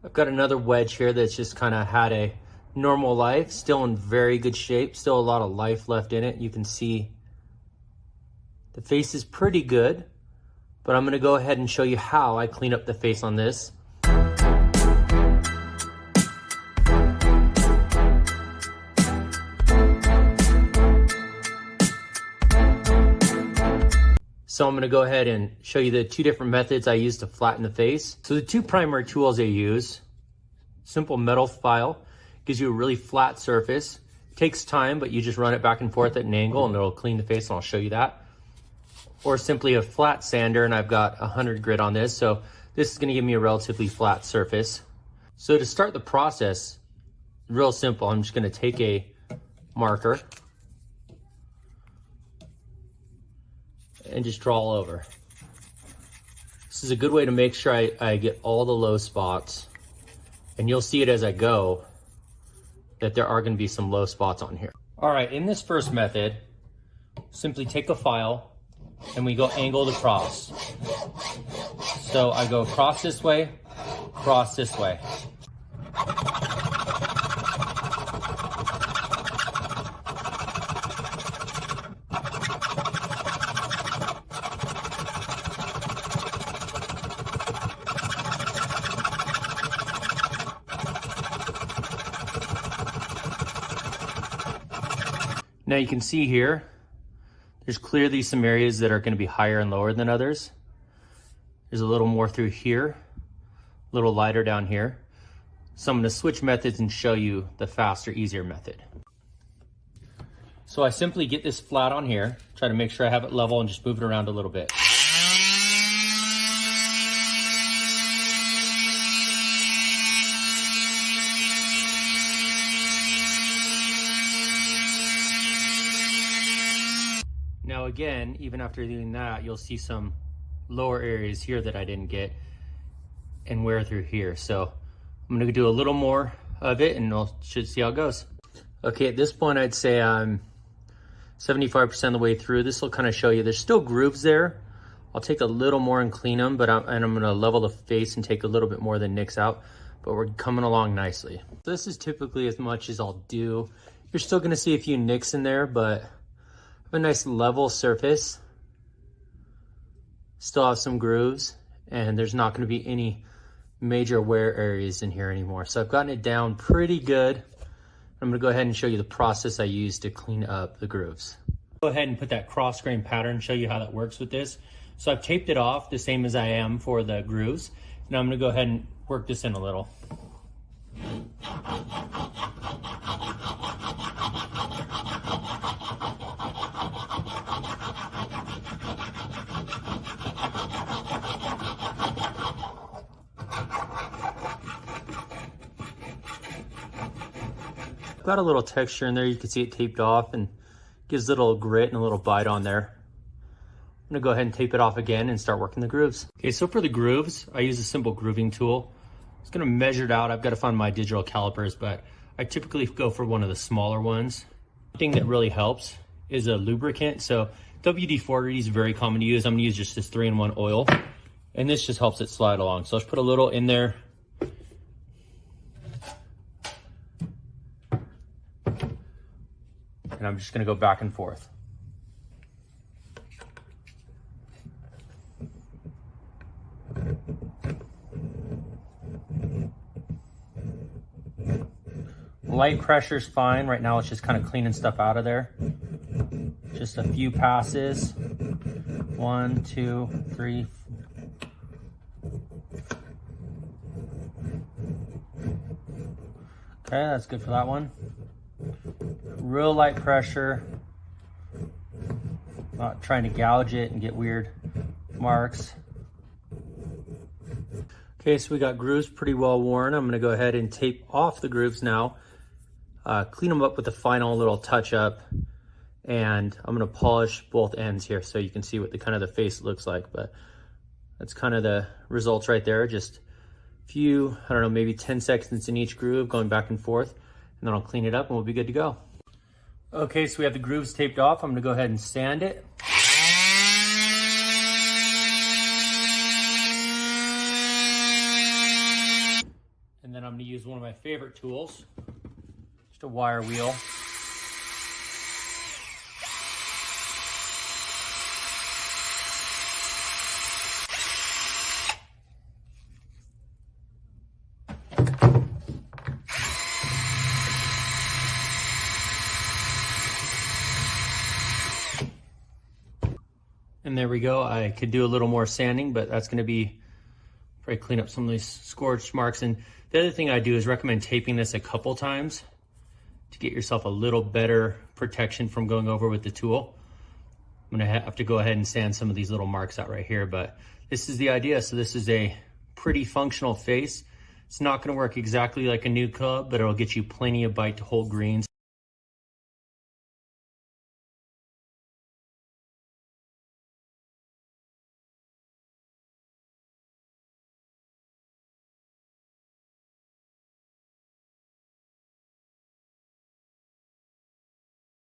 I've got another wedge here that's just kind of had a normal life, still in very good shape, still a lot of life left in it. You can see the face is pretty good, but I'm gonna go ahead and show you how I clean up the face on this. So I'm gonna go ahead and show you the two different methods I use to flatten the face. So the two primary tools I use, simple metal file, gives you a really flat surface. It takes time, but you just run it back and forth at an angle and it'll clean the face, and I'll show you that. Or simply a flat sander, and I've got 100 grit on this, so this is gonna give me a relatively flat surface. So to start the process, real simple, I'm just gonna take a marker and just draw all over. This is a good way to make sure I get all the low spots, and you'll see it as I go that there are gonna be some low spots on here. All right, in this first method, simply take a file and we go angled across. So I go across this way, cross this way. Now you can see here, there's clearly some areas that are going to be higher and lower than others. There's a little more through here, a little lighter down here. So I'm going to switch methods and show you the faster, easier method. So I simply get this flat on here, try to make sure I have it level, and just move it around a little bit. Now again, even after doing that, you'll see some lower areas here that I didn't get and wear through here. So I'm gonna do a little more of it and we'll should see how it goes. Okay, at this point, I'd say I'm 75% of the way through. This will kind of show you there's still grooves there. I'll take a little more and clean them, but I'm gonna level the face and take a little bit more than nicks out, but we're coming along nicely. So this is typically as much as I'll do. You're still gonna see a few nicks in there, but a nice level surface. Still have some grooves, and there's not going to be any major wear areas in here anymore. So I've gotten it down pretty good. I'm going to go ahead and show you the process I use to clean up the grooves. Go ahead and put that cross grain pattern, show you how that works with this. So I've taped it off the same as I am for the grooves. Now I'm going to go ahead and work this in a little. Got a little texture in there. You can see it taped off and gives it a little grit and a little bite on there. I'm gonna go ahead and tape it off again and start working the grooves. Okay, so for the grooves, I use a simple grooving tool. It's gonna measure it out. I've got to find my digital calipers, but I typically go for one of the smaller ones. The thing that really helps is a lubricant. So WD-40 is very common to use. I'm gonna use just this 3-in-1 oil, and this just helps it slide along. So let's put a little in there. And I'm just gonna go back and forth. Light pressure's fine. Right now it's just kind of cleaning stuff out of there. Just a few passes. 1, 2, 3. Okay, that's good for that one. Real light pressure. Not trying to gouge it and get weird marks. Okay, so we got grooves pretty well worn. I'm gonna go ahead and tape off the grooves now. Clean them up with a final little touch up, and I'm gonna polish both ends here so you can see what the kind of the face looks like. But that's kind of the results right there. Just a few, I don't know, maybe 10 seconds in each groove going back and forth, and then I'll clean it up and we'll be good to go. Okay, so we have the grooves taped off. I'm gonna go ahead and sand it. And then I'm gonna use one of my favorite tools, just a wire wheel. And there we go. I could do a little more sanding, but that's gonna be, probably clean up some of these scorch marks. And the other thing I do is recommend taping this a couple times to get yourself a little better protection from going over with the tool. I'm gonna have to go ahead and sand some of these little marks out right here, but this is the idea. So this is a pretty functional face. It's not gonna work exactly like a new club, but it'll get you plenty of bite to hold greens.